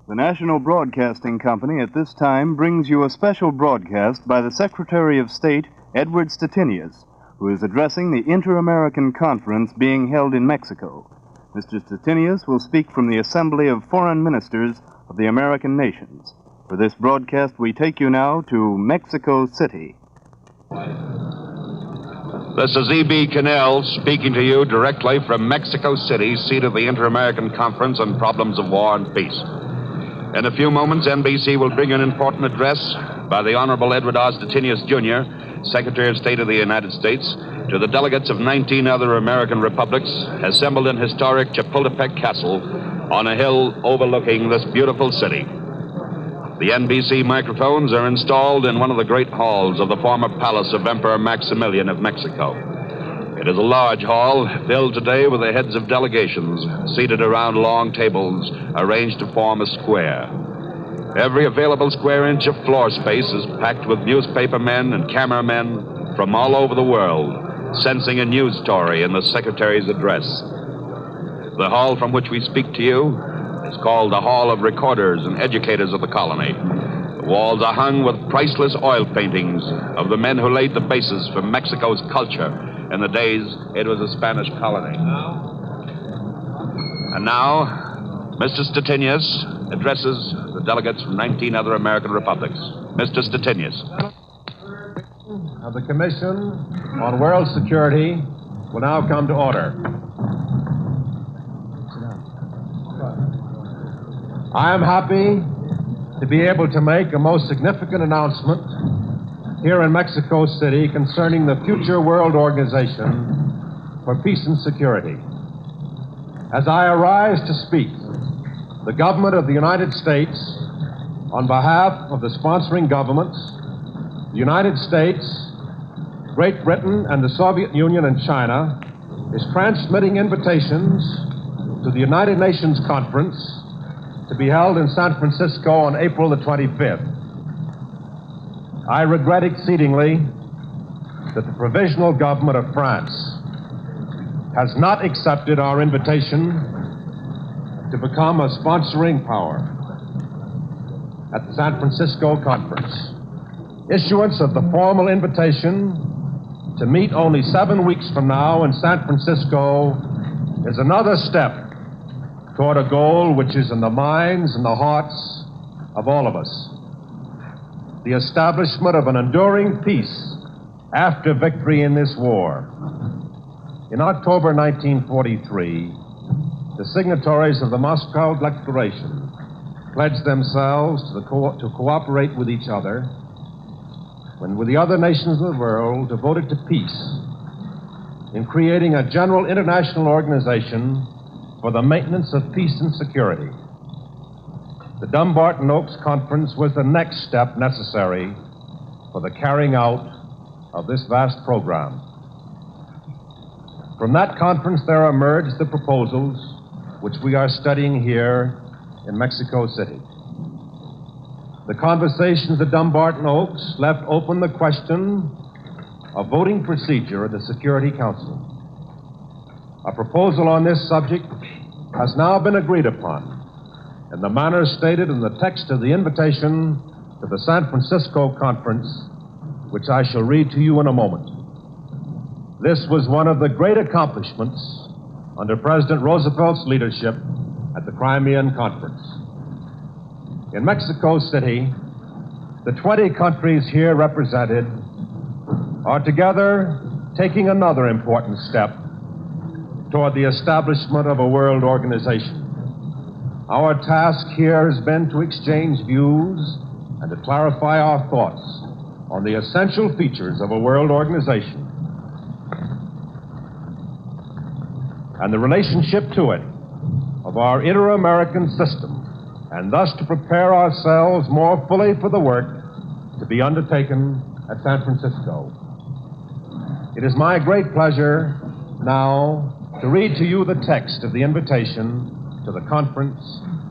The National Broadcasting Company at this time brings you a special broadcast by the Secretary of State, Edward Stettinius, who is addressing the Inter-American Conference being held in Mexico. Mr. Stettinius will speak from the Assembly of Foreign Ministers of the American nations. For this broadcast, we take you now to Mexico City. This is E.B. Cannell speaking to you directly from Mexico City, seat of the Inter-American Conference on Problems of War and Peace. In a few moments, NBC will bring an important address by the Honorable Edward R. Stettinius, Jr., Secretary of State of the United States, to the delegates of 19 other American republics assembled in historic Chapultepec Castle on a hill overlooking this beautiful city. The NBC microphones are installed in one of the great halls of the former palace of Emperor Maximilian of Mexico. It is a large hall filled today with the heads of delegations seated around long tables arranged to form a square. Every available square inch of floor space is packed with newspaper men and cameramen from all over the world, sensing a news story in the Secretary's address. The hall from which we speak to you is called the Hall of Recorders and Educators of the Colony. The walls are hung with priceless oil paintings of the men who laid the basis for Mexico's culture in the days it was a Spanish colony. And now, Mr. Stettinius addresses the delegates from 19 other American republics. Mr. Stettinius. Of the Commission on World Security will now come to order. I am happy to be able to make a most significant announcement here in Mexico City concerning the future World Organization for Peace and Security. As I arise to speak, the government of the United States, on behalf of the sponsoring governments, the United States, Great Britain, and the Soviet Union and China, is transmitting invitations to the United Nations Conference to be held in San Francisco on April the 25th. I regret exceedingly that the provisional government of France has not accepted our invitation to become a sponsoring power at the San Francisco Conference. Issuance of the formal invitation to meet only 7 weeks from now in San Francisco is another step toward a goal which is in the minds and the hearts of all of us: the establishment of an enduring peace after victory in this war. In October 1943, the signatories of the Moscow Declaration pledged themselves to cooperate with each other when with the other nations of the world devoted to peace in creating a general international organization for the maintenance of peace and security. The Dumbarton Oaks Conference was the next step necessary for the carrying out of this vast program. From that conference there emerged the proposals which we are studying here in Mexico City. The conversations at Dumbarton Oaks left open the question of voting procedure at the Security Council. A proposal on this subject has now been agreed upon in the manner stated in the text of the invitation to the San Francisco Conference, which I shall read to you in a moment. This was one of the great accomplishments under President Roosevelt's leadership at the Crimean Conference. In Mexico City, the 20 countries here represented are together taking another important step toward the establishment of a world organization. Our task here has been to exchange views and to clarify our thoughts on the essential features of a world organization and the relationship to it of our inter-American system, and thus to prepare ourselves more fully for the work to be undertaken at San Francisco. It is my great pleasure now to read to you the text of the invitation to the conference,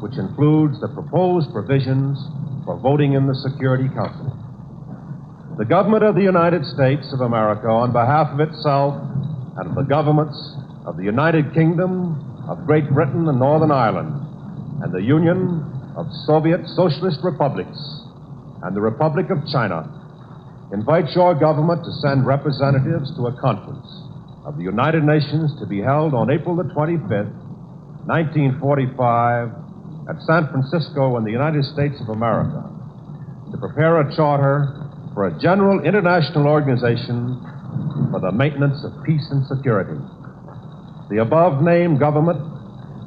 which includes the proposed provisions for voting in the Security Council. The government of the United States of America, on behalf of itself and of the governments of the United Kingdom, of Great Britain and Northern Ireland, and the Union of Soviet Socialist Republics and the Republic of China invite your government to send representatives to a conference of the United Nations to be held on April the 25th, 1945, at San Francisco in the United States of America, to prepare a charter for a general international organization for the maintenance of peace and security. The above-named government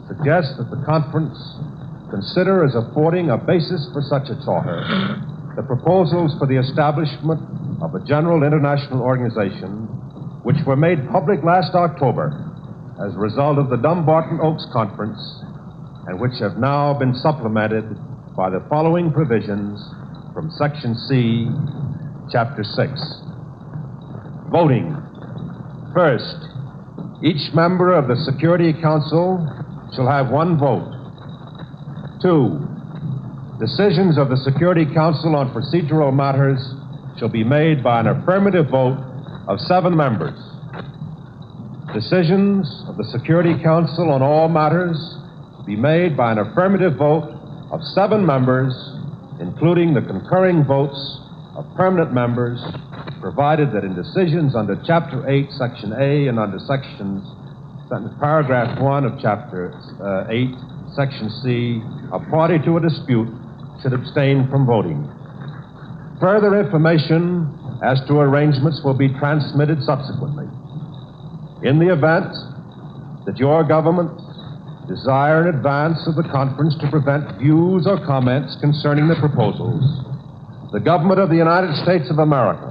suggests that the conference consider as affording a basis for such a charter the proposals for the establishment of a general international organization which were made public last October as a result of the Dumbarton Oaks Conference and which have now been supplemented by the following provisions from Section C, Chapter 6. Voting. First, each member of the Security Council shall have one vote. 2, decisions of the Security Council on procedural matters shall be made by an affirmative vote of 7 members. Decisions of the Security Council on all matters be made by an affirmative vote of 7 members, including the concurring votes of permanent members, provided that in decisions under Chapter 8, Section A, and under Paragraph 1 of Chapter 8, Section C, a party to a dispute should abstain from voting. Further information as to arrangements will be transmitted subsequently. In the event that your government desire in advance of the conference to prevent views or comments concerning the proposals, the government of the United States of America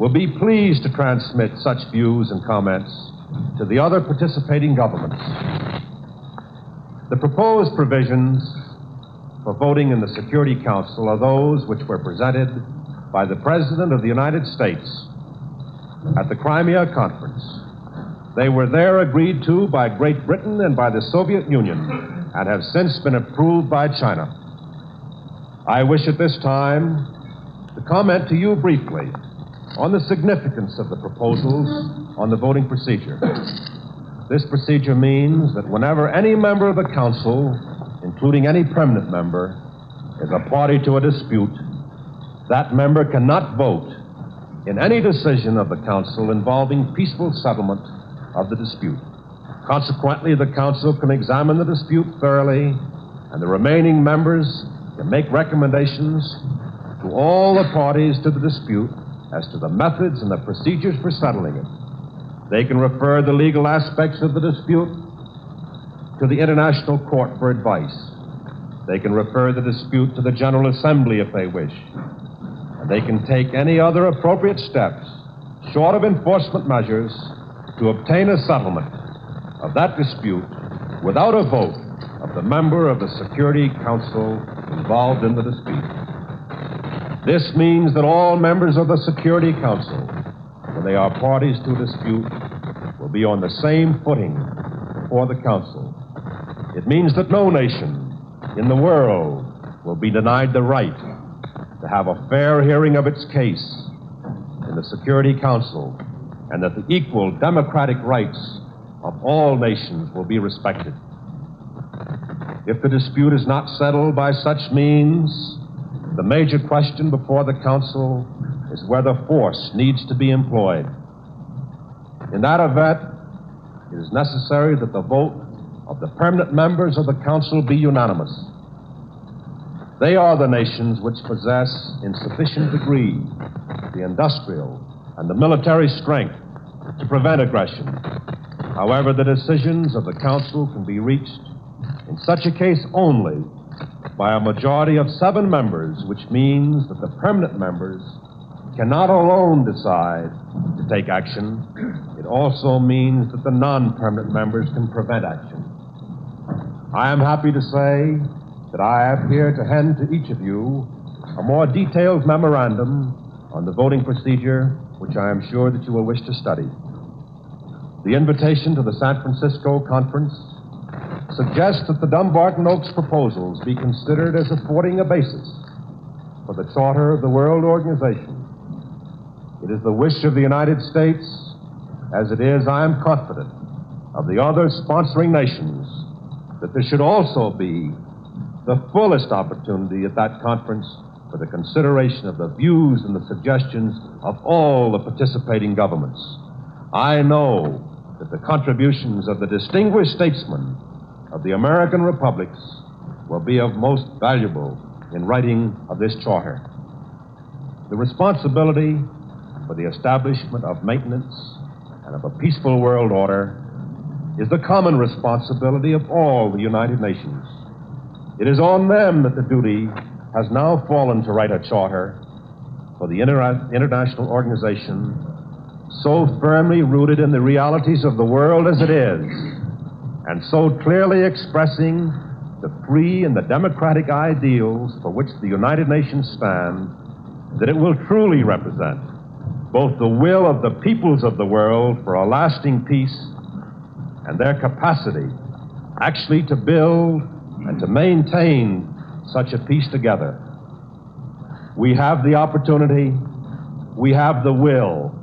will be pleased to transmit such views and comments to the other participating governments. The proposed provisions for voting in the Security Council are those which were presented by the President of the United States at the Crimea Conference. They were there agreed to by Great Britain and by the Soviet Union and have since been approved by China. I wish at this time to comment to you briefly on the significance of the proposals on the voting procedure. This procedure means that whenever any member of the Council, including any permanent member, is a party to a dispute, that member cannot vote in any decision of the Council involving peaceful settlement of the dispute. Consequently, the Council can examine the dispute thoroughly, and the remaining members can make recommendations to all the parties to the dispute as to the methods and the procedures for settling it. They can refer the legal aspects of the dispute to the International Court for advice. They can refer the dispute to the General Assembly if they wish. And they can take any other appropriate steps, short of enforcement measures, to obtain a settlement of that dispute without a vote of the member of the Security Council involved in the dispute. This means that all members of the Security Council, when they are parties to a dispute, will be on the same footing before the Council. It means that no nation in the world will be denied the right to have a fair hearing of its case in the Security Council, and that the equal democratic rights of all nations will be respected. If the dispute is not settled by such means, the major question before the Council is whether force needs to be employed. In that event, it is necessary that the vote of the permanent members of the Council be unanimous. They are the nations which possess, in sufficient degree, the industrial and the military strength to prevent aggression. However, the decisions of the Council can be reached in such a case only by a majority of 7 members, which means that the permanent members cannot alone decide to take action. It also means that the non-permanent members can prevent action. I am happy to say that I have here to hand to each of you a more detailed memorandum on the voting procedure, which I am sure that you will wish to study. The invitation to the San Francisco Conference suggests that the Dumbarton Oaks proposals be considered as affording a basis for the Charter of the World Organization. It is the wish of the United States, as it is, I am confident, of the other sponsoring nations, that there should also be the fullest opportunity at that conference for the consideration of the views and the suggestions of all the participating governments. I know that the contributions of the distinguished statesmen of the American republics will be of most valuable in writing of this charter. The responsibility for the establishment of maintenance and of a peaceful world order is the common responsibility of all the United Nations. It is on them that the duty has now fallen to write a charter for the international organization so firmly rooted in the realities of the world as it is, and so clearly expressing the free and the democratic ideals for which the United Nations stand, that it will truly represent both the will of the peoples of the world for a lasting peace and their capacity actually to build and to maintain such a peace together. We have the opportunity, we have the will.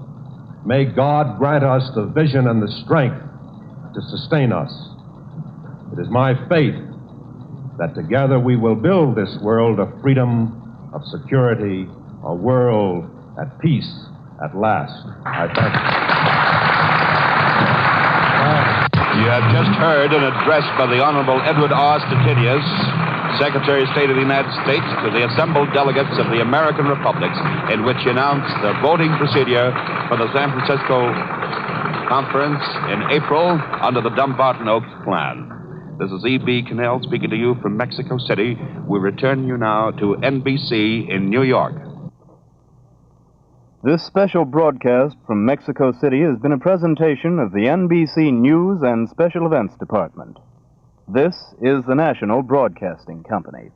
May God grant us the vision and the strength to sustain us. It is my faith that together we will build this world of freedom, of security, a world at peace at last. I thank you. You have just heard an address by the Honorable Edward R. Stettinius, Secretary of State of the United States, to the assembled delegates of the American republics, in which he announced the voting procedure for the San Francisco Conference in April under the Dumbarton Oaks Plan. This is E.B. Cannell speaking to you from Mexico City. We return you now to NBC in New York. This special broadcast from Mexico City has been a presentation of the NBC News and Special Events Department. This is the National Broadcasting Company.